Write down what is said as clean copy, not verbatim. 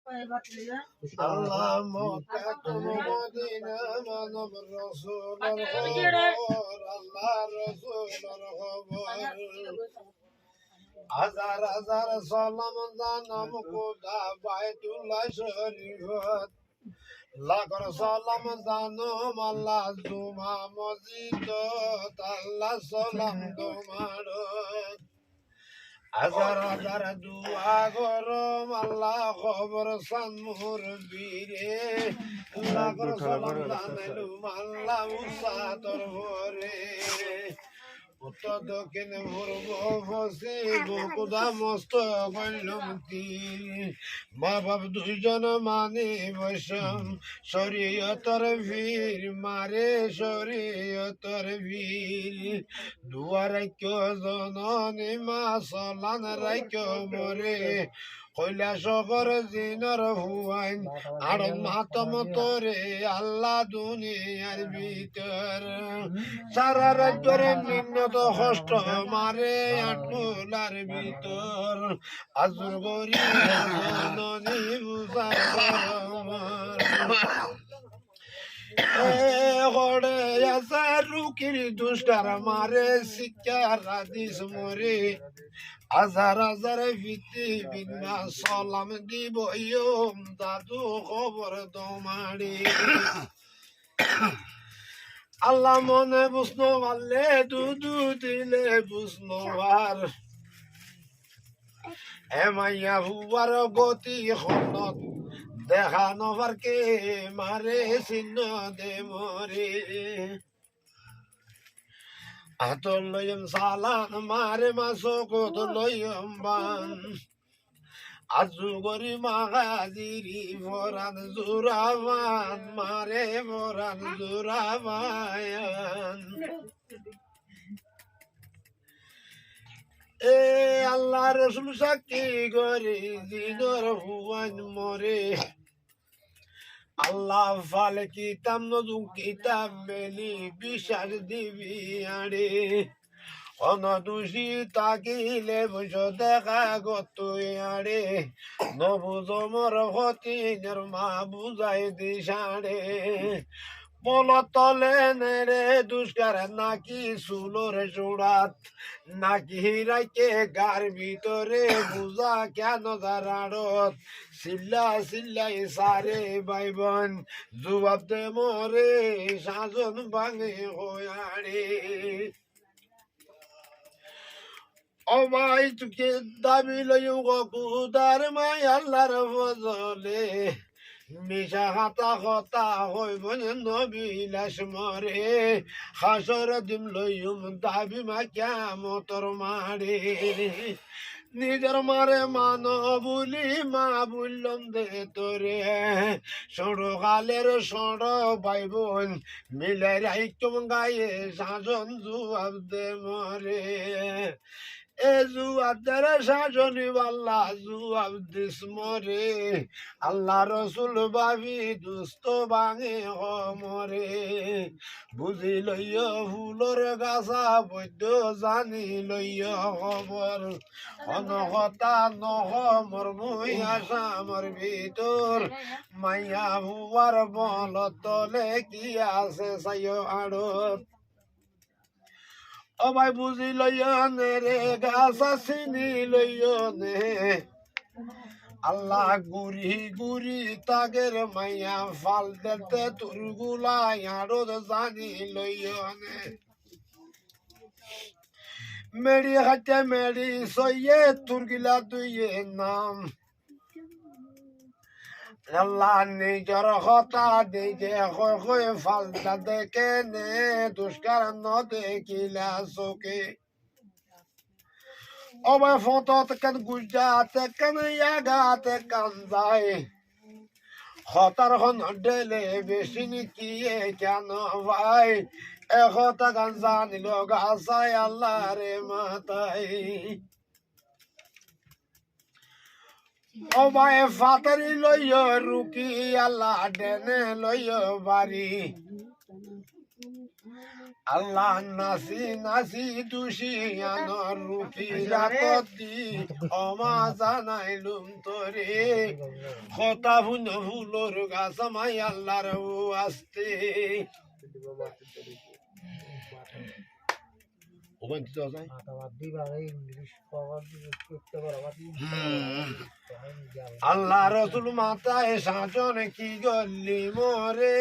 আল্লাহ মক্কা তুমি মদিনা মানব রাসূলের খবর আল্লাহ রাসূলের খবর হাজার হাজার সালাম জানাম খোদা বাইতুল্লাহ শরীফত লাখর সালাম জানাম আল্লাহ জুমা মসজিদ আল্লাহ সালাম তোমার হাজার হাজার দুয়া গরম আল্লাহ খবর সানমুর বীরে লাখর সালাম জানালুম আল্লাহ উসাতর ভরে উত্তর দক্ষিণ পূর্ব পশ্চিম কুদা মস্ত গল্লুম তীর মা বাপ দুইজন মানে বৈষম শরীয়তর বীর মারে শরীয়তর বীর দুয়া রাখ্য জননী মা চলান রাখ্য মরে কৈলাসর জিনর হুয়াইন আর মাতম তোরে আল্লাহ দুনিয়ার ভিতর সারা রাজ্যের নিম্নত কষ্ট মারে আটলার ভিতর আজুর গরি জননী হড়ে আসা রুকির দুষ্টার মারে শিক্ষার আদিস মরে হাজার হাজার ভিত্তি বিনা সালাম দিব ইয়ম দাদু খবর তোমারি আল্লাহ মনে বুঝনো পারলে দুদু দিলে বুঝনো আর এমাইয়া হুয়ার গতি খনত দেখানো পারকে মারে চিহ্ন দে মরে আতর লইম সালান মারে মাসো কত লইম বান আজু গরি মাগাজিরি ফরান জুরাবান মারে ফরান জুরাবায়ান এ আল্লাহ রসুল সাক্ষী গরি দিনর হুয়ান মরে আল্লাহ ফাল কিতাব নতুন কিতাব মেলি বিশ্বাস দিবি আড়ে অনদুষী তাকিলে বুঝ দেখা গত আড়ে নবুজমর হতিনের মা বুঝাই দিশাড়ে তলে নেড়ে দুষ্কার নাকি সুলোর জোড়াত নাকি রাইকে গার ভিতরে বুঝা কেন দাঁড়াড়ত চিল্লা চিল্লাই সারে বাইবন জবাব দে মরে সাজন ভাঙে হয়াড়ে অমাই তুকে দাবি লইও গকুদার মাই আল্লাহর ফজলে মিশা হাতা হতা হইব নবিলাস মরে হাসর দিম লইম দাবি মা কিয়ামতর মারে নিজের মারে মান বুলি মা বললাম দে তোরে সড় কালের সড় ভাই বোন মিলে রাইকম গায়ে শাসন জুয়াব দে মরে এ জুয়াদের শাসনি আল্লাহ জুয়াব দিস মরে আল্লাহ রসুল ভাবি দুস্থ ভাঙে মরে বুঝি লইয় ফুলর গাছা বৈদ্য জানি লইয় খবর অনহতা নহ মর মুই আসামর ভিতর মাইয়া হুয়ার বল তলে কি আছে চাইয় আড়ত ও ভাই বুঝি লইয় নে রে গাছা চিনি লইয় নে আল্লাহ গুরি গুরি তাগের মাইয়া ফাল দেতে তোর গুলাই আড়ত জানি লইয় নে মেরি হাতে মেরি সইয়ে তুরগিলা দুইয়ে নাম আল্লাহ নিজর হতা দিকে হয় ফালতা দেখে নে দুষ্কার ন দেখিলা চোখে অবাই ফত কেন গুজাতে কেন ইয়াগাতে কান যায় হতার হন ডেলে বেশি কি কেন ভাই একতা গান জানিল গাছায় আল্লাহ রে মাতাই ও ভাই ফাতারি লইয় রুকি আল্লাহ ডেনে লইয় বাড়ি আল্লাহ নাসি নাসি দুষি আনর রুপি রাতি অমা জানাইলুম তোরে কথা ভুন ফুলোর গাছ আমায় আল্লাহর আসতে আল্লাহ রসুল মাতায় সাজন কি গল্লি মোরে